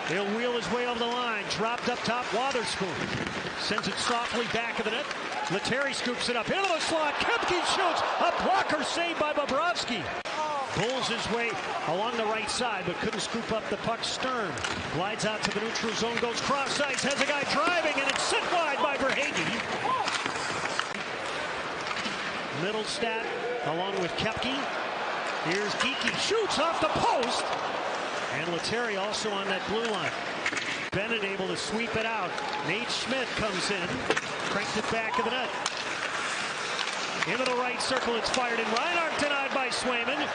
He'll wheel his way over the line. Dropped up top. Wotherspoon sends it softly back of the net. Lettieri scoops it up into the slot. Kepke shoots. A blocker saved by Bobrovsky. Pulls his way along the right side, but couldn't scoop up the puck. Stern glides out to the neutral zone, goes cross ice, has a guy driving, and it's sent wide by Verhaeghe. Middlestat along with Kepke. Here's Geekie, shoots off the post. And Lettieri also on that blue line. Bennett able to sweep it out. Nate Schmidt comes in, cranks it back of the net. Into the right circle, it's fired in. Reinhart denied by Swayman.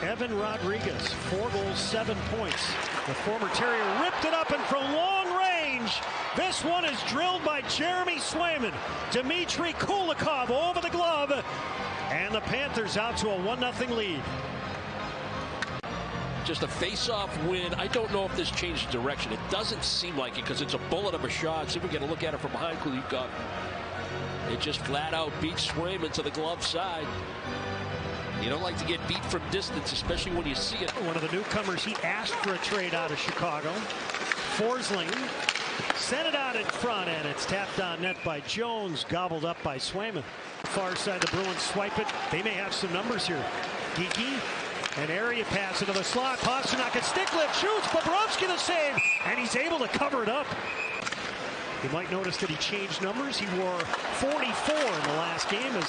Evan Rodriguez, 4 goals, 7 points. The former Terrier ripped it up and from long range. This one is drilled by Jeremy Swayman. Dmitry Kulikov over the glove. And the Panthers out to a 1-0 lead. Just a face-off win. I don't know if this changed direction. It doesn't seem like it because it's a bullet of a shot. See if we get a look at it from behind. Kulikov. It just flat out beats Swayman to the glove side. You don't like to get beat from distance, especially when you see it. One of the newcomers, he asked for a trade out of Chicago. Forsling sent it out in front, and it's tapped on net by Jones, gobbled up by Swayman. Far side, the Bruins swipe it. They may have some numbers here. Geekie, an area pass into the slot. Pasternak at stick lift, shoots. Bobrovsky the save, and he's able to cover it up. You might notice that he changed numbers. He wore 44 in the last game as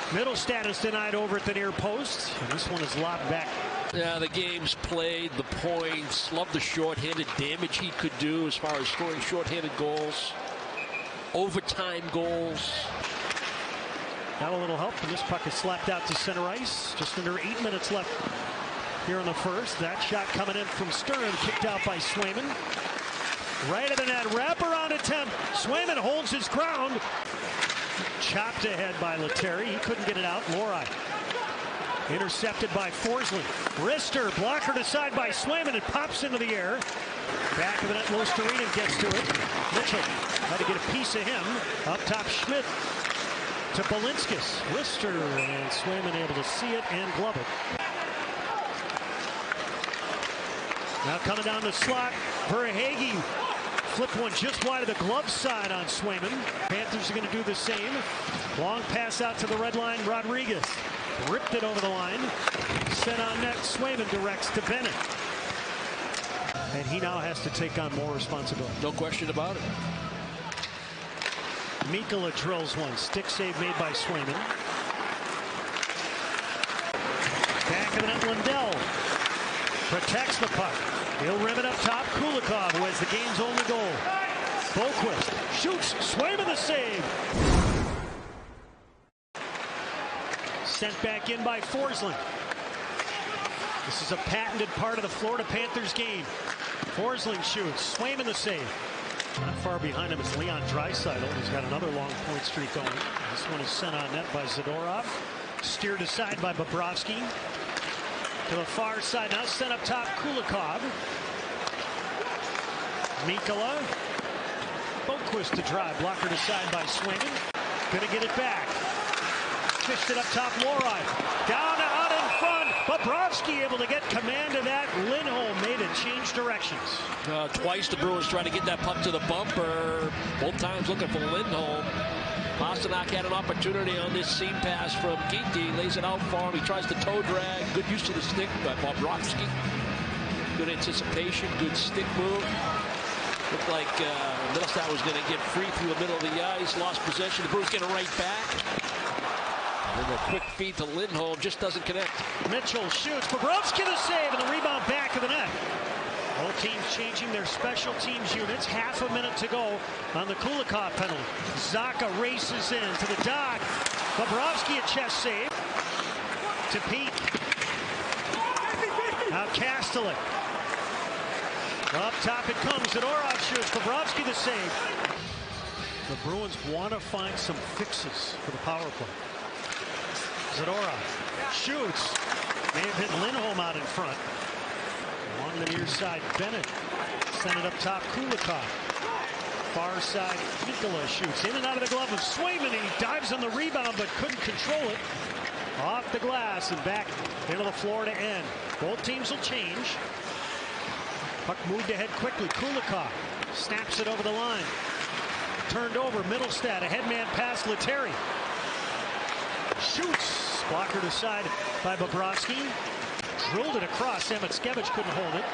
Middlestat is denied over at the near post. And this one is lobbed back. Yeah, the game's played, the points. Love the shorthanded damage he could do as far as scoring shorthanded goals. Overtime goals. Got a little help, and this puck is slapped out to center ice. Just under 8 minutes left here in the first. That shot coming in from Stern, kicked out by Swayman. Right of the net, wraparound attempt. Swayman holds his ground. Chopped ahead by Lettieri. He couldn't get it out. Lori intercepted by Forsling. Wrister, blocker to side by Swayman. It pops into the air. Back of the net, Losterinen gets to it. Mitchell had to get a piece of him. Up top, Schmidt to Balinskis. Wrister and Swayman able to see it and glove it. Now coming down the slot, Verhaeghe flipped one just wide of the glove side on Swayman. Panthers are going to do the same. Long pass out to the red line. Rodriguez ripped it over the line. Sent on net. Swayman directs to Bennett. And he now has to take on more responsibility. No question about it. Mikkola drills one. Stick save made by Swayman. Back of the net, Lindell protects the puck. He'll rim it up top. Kulikov, who has the game's only goal. Boquist shoots. Swayman the save. Sent back in by Forsling. This is a patented part of the Florida Panthers game. Forsling shoots. Swayman the save. Not far behind him is Leon Draisaitl. He's got another long point streak going. This one is sent on net by Zadorov. Steered aside by Bobrovsky. To the far side, now sent up top, Kulikov. Mikkola. Boquist to drive, blocker to side by Swayman. Gonna get it back. Fished it up top, Lori. Down out in front. Bobrovsky able to get command of that. Lindholm made it change directions. Twice the Bruins trying to get that puck to the bumper. Both times looking for Lindholm. Pasternak had an opportunity on this seam pass from Geekie. Lays it out for him. He tries to toe drag. Good use of the stick by Bobrovsky. Good anticipation. Good stick move. Looked like Middlestat was going to get free through the middle of the ice. Lost possession. The Bruins get it right back. And a quick feed to Lindholm. Just doesn't connect. Mitchell shoots. Bobrovsky the save and the rebound back of the net. Both teams changing their special teams units. Half a minute to go on the Kulikov penalty. Zacha races in to the dot. Bobrovsky a chest save. To Pete. Now Kastelik. Up top it comes. Zadorov shoots. Bobrovsky the save. The Bruins want to find some fixes for the power play. Zadorov shoots. May have hit Lindholm out in front. Along the near side, Bennett sent it up top, Kulikov. Far side, Mikkola shoots in and out of the glove of Swayman. He dives on the rebound but couldn't control it. Off the glass and back into the Florida end. Both teams will change. Puck moved ahead quickly. Kulikov snaps it over the line. Turned over. Middlestad. A headman pass. Lettieri shoots. Blockered aside by Bobrovsky. Drilled it across. Samoskevich couldn't hold it.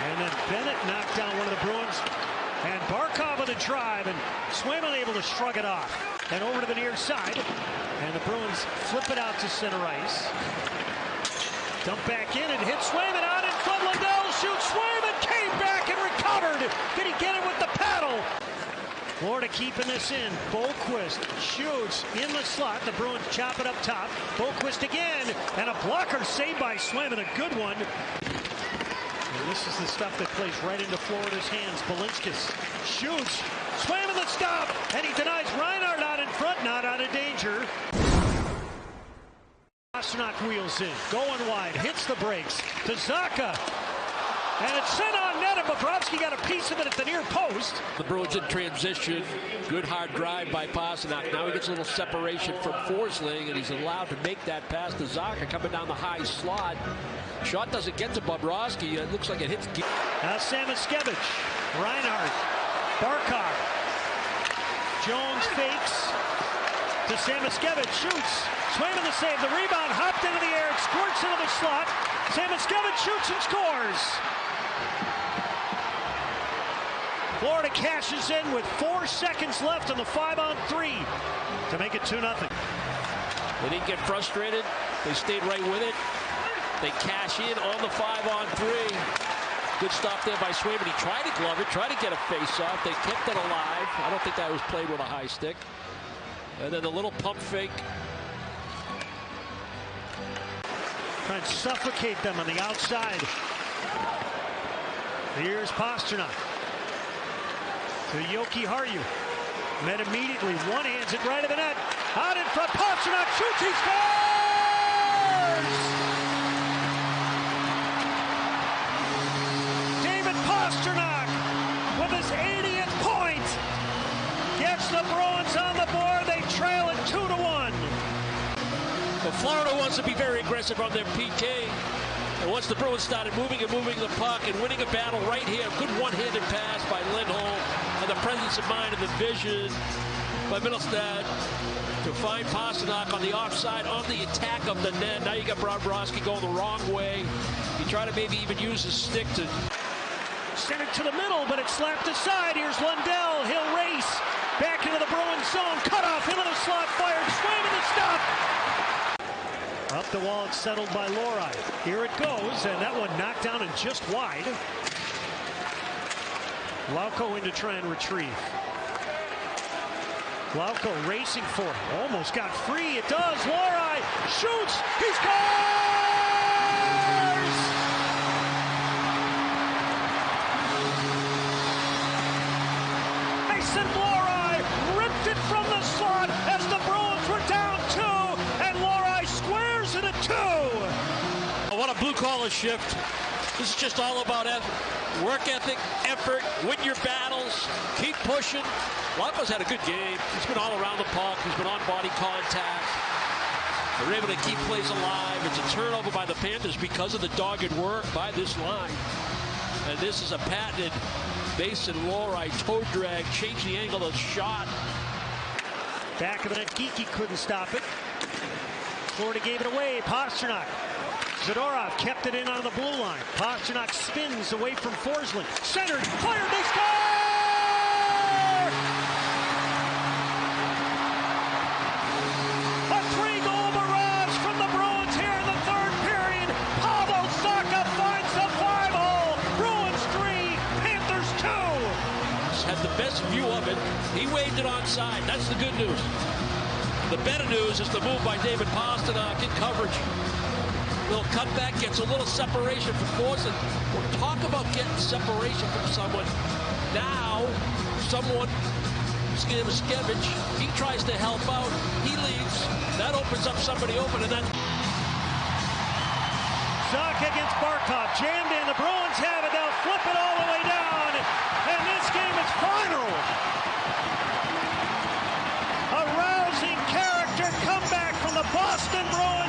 And then Bennett knocked down one of the Bruins. And Barkov with a drive. And Swayman able to shrug it off. And over to the near side. And the Bruins flip it out to center ice. Dump back in and hit Swayman out in front. Lundell shoots. Swayman came back and recovered. Did he get it with the paddle? Florida keeping this in. Boquist shoots in the slot. The Bruins chop it up top. Boquist again. And a blocker saved by Swayman. A good one. And this is the stuff that plays right into Florida's hands. Balinskis shoots. Swayman the stop. And he denies Reinhart out in front. Not out of danger. Pastrnak wheels in, going wide, hits the brakes to Zacha, and it's sent on net, and Bobrovsky got a piece of it at the near post. The Bruins in transition, good hard drive by Pastrnak. Now he gets a little separation from Forsling, and he's allowed to make that pass to Zacha coming down the high slot. Shot doesn't get to Bobrovsky. It looks like it hits. Now Samoskevich, Reinhart, Barkov, Jones fakes to Samoskevich, shoots. Swayman the save, the rebound, hopped into the air, it squirts into the slot. Samoskevich shoots and scores. Florida cashes in with 4 seconds left on the 5-on-3 to make it 2-0. They didn't get frustrated. They stayed right with it. They cash in on the 5-on-3. Good stop there by Swayman. He tried to glove it, tried to get a face-off. They kept it alive. I don't think that was played with a high stick. And then the little pump fake. Trying to suffocate them on the outside. Here's Pastrnak to Yoki Harju. Met immediately, one hands it right of the net. Out in front, Pastrnak shoots, he scores! David Pastrnak with his 80th point gets the Bruins on the board. They trail it 2-1. But Florida wants to be very aggressive on their PK. And once the Bruins started moving the puck and winning a battle right here, good one-handed pass by Lindholm, and the presence of mind and the vision by Middlestad to find Pastrnak on the offside on the attack of the net. Now you got Bobrovsky going the wrong way. He tried to maybe even use his stick to send it to the middle, but it's slapped aside. Here's Lundell. He'll race back into the Bruins zone. Cut off into the slot. Fired. Swayman to stop. Up the wall, it's settled by Lori. Here it goes, and that one knocked down and just wide. Lauko in to try and retrieve. Lauko racing for it. Almost got free. It does. Lori shoots. He scores! Mason Lori ripped it from the slot as the Bruins were down 2, and Lori squares it at 2. What a blue-collar shift. This is just all about work ethic, effort, win your battles, keep pushing. Lauko's had a good game. He's been all around the puck. He's been on body contact. They're able to keep plays alive. It's a turnover by the Panthers because of the dogged work by this line. And this is a patented Mason Lori toe drag, change the angle of the shot. Back of the net, Geekie couldn't stop it. Florida gave it away. Pastrnak. Zadorov kept it in on the blue line. Pastrnak spins away from Forsling. Centered, fired, they score! A 3-goal barrage from the Bruins here in the third period. Pavel Zacha finds the 5-hole. Bruins 3, Panthers 2. Had the best view of it. He waved it onside. That's the good news. The better news is the move by David Pastrnak in coverage. Little cutback, gets a little separation from Forsling. We'll talk about getting separation from someone. Now, someone, Samoskevich, he tries to help out. He leaves. That opens up somebody open, and then Zacha against Barkov, jammed in. The Bruins have it. They'll flip it all the way down, and this game is final. A rousing character comeback from the Boston Bruins.